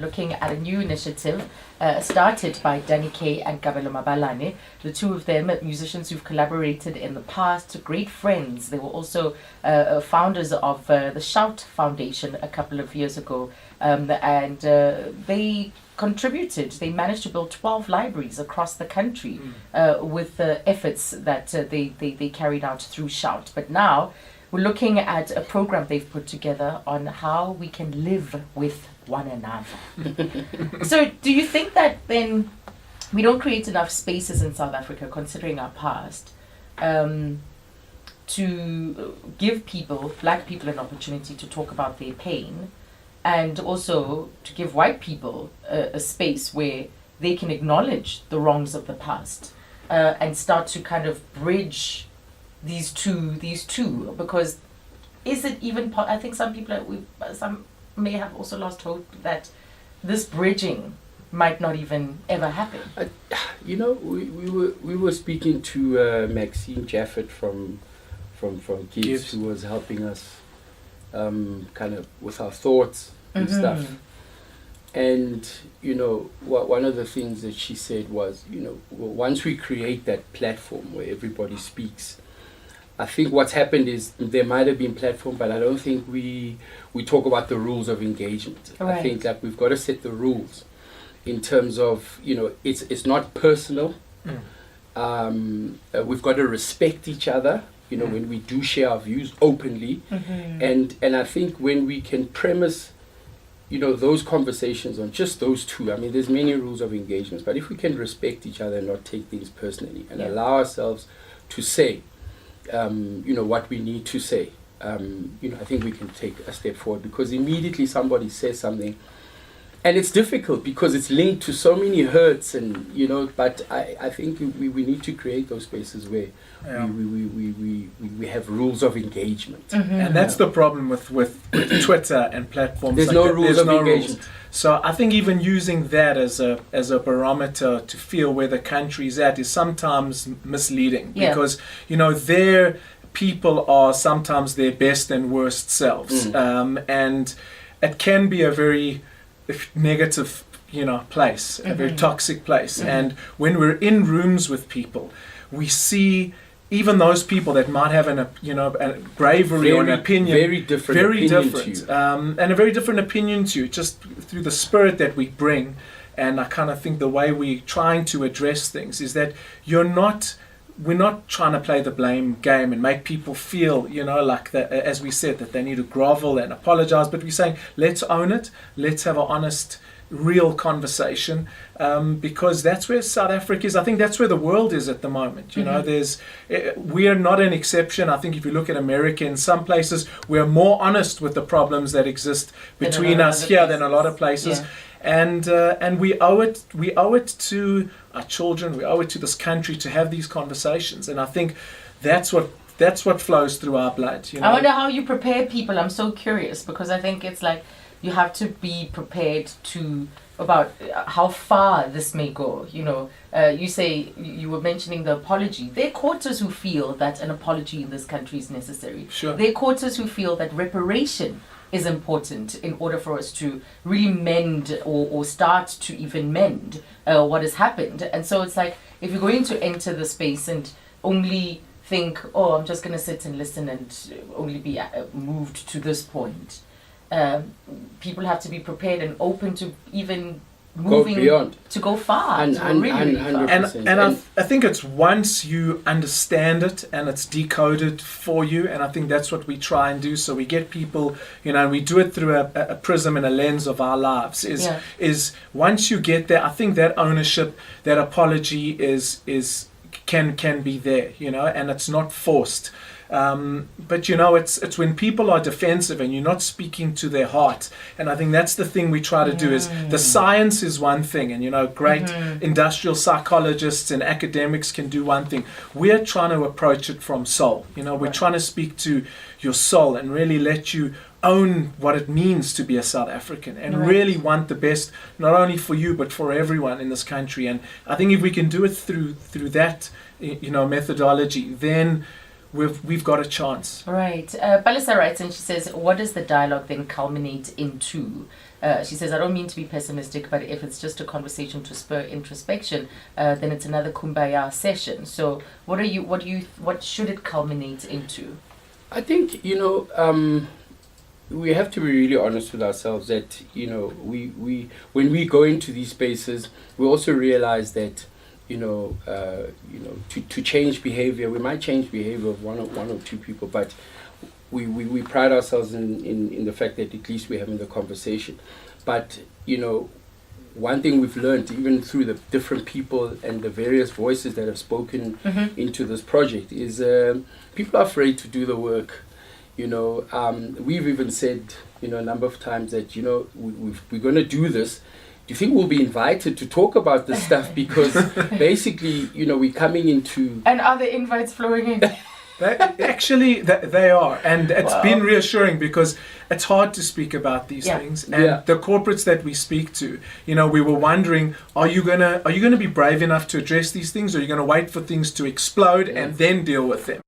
looking at a new initiative started by Danny K and Kabelo Mabalane. The two of them, musicians who've collaborated in the past, great friends. They were also founders of the Shout Foundation a couple of years ago, and they contributed. They managed to build 12 libraries across the country with the efforts that they carried out through Shout. But now we're looking at a program they've put together on how we can live with one another. So do you think that then we don't create enough spaces in South Africa, considering our past, to give people, black people, an opportunity to talk about their pain, and also to give white people a space where they can acknowledge the wrongs of the past and start to kind of bridge these two, because is it even I think some people some may have also lost hope that this bridging might not even ever happen. We were speaking to Maxine Jaffet from Gibbs, who was helping us kind of with our thoughts and stuff. And one of the things that she said was, once we create that platform where everybody speaks, I think what's happened is there might have been platform, but I don't think we talk about the rules of engagement. Right. I think that we've got to set the rules in terms of, it's not personal. We've got to respect each other, when we do share our views openly. And I think when we can premise, those conversations on just those two, I mean, there's many rules of engagement, but if we can respect each other and not take things personally and allow ourselves to say, what we need to say, I think we can take a step forward, because immediately somebody says something, and it's difficult because it's linked to so many hurts, and but I think we need to create those spaces where we have rules of engagement. And that's the problem with Twitter and platforms. There's no rules of engagement. So I think even using that as a barometer to feel where the country's at is sometimes misleading, because their people are sometimes their best and worst selves, and it can be a very negative place, a very toxic place. And when we're in rooms with people, we see even those people that might have a bravery or an opinion, very different, and a very different opinion to you, just through the spirit that we bring. And I kind of think the way we're trying to address things is that we're not trying to play the blame game and make people feel, like that, as we said, that they need to grovel and apologize. But we're saying, let's own it. Let's have an honest, real conversation, because that's where South Africa is. I think that's where the world is at the moment. We are not an exception. I think if you look at America, in some places we're more honest with the problems that exist between us here than a lot of places. And we owe it to our children, we owe it to this country to have these conversations. And I think that's what flows through our blood. I wonder how you prepare people. I'm so curious, because I think it's like you have to be prepared about how far this may go. You say, you were mentioning the apology. There are quarters who feel that an apology in this country is necessary. Sure. There are quarters who feel that reparation is important in order for us to really mend or start to even mend what has happened. And so it's like, if you're going to enter the space and only think, I'm just going to sit and listen and only be moved to this point, people have to be prepared and open to even moving beyond, to go far, and really far. And I think it's once you understand it and it's decoded for you, and I think that's what we try and do. So we get people, we do it through a prism and a lens of our lives. Is once you get there, I think that ownership, that apology can be there, and it's not forced. But it's when people are defensive and you're not speaking to their heart, and I think that's the thing we try to do. Is the science is one thing, and great industrial psychologists and academics can do one thing. We're trying to approach it from soul. We're trying to speak to your soul and really let you own what it means to be a South African, and really want the best, not only for you but for everyone in this country. And I think if we can do it through that methodology, then we've got a chance. Right. Palisa writes and she says, what does the dialogue then culminate into? She says, I don't mean to be pessimistic, but if it's just a conversation to spur introspection, then it's another kumbaya session. So what should it culminate into? I think, we have to be really honest with ourselves that, we when we go into these spaces, we also realize that, to change behavior, we might change behavior of one or two people, but we pride ourselves in the fact that at least we're having the conversation. But, one thing we've learned, even through the different people and the various voices that have spoken into this project, is people are afraid to do the work. We've even said, a number of times that, we're going to do this. Do you think we'll be invited to talk about this stuff? Because basically, we're coming into... And are the invites flowing in? They are, and it's been reassuring because it's hard to speak about these things. And the corporates that we speak to, we were wondering, are you gonna be brave enough to address these things, or are you gonna wait for things to explode and then deal with them?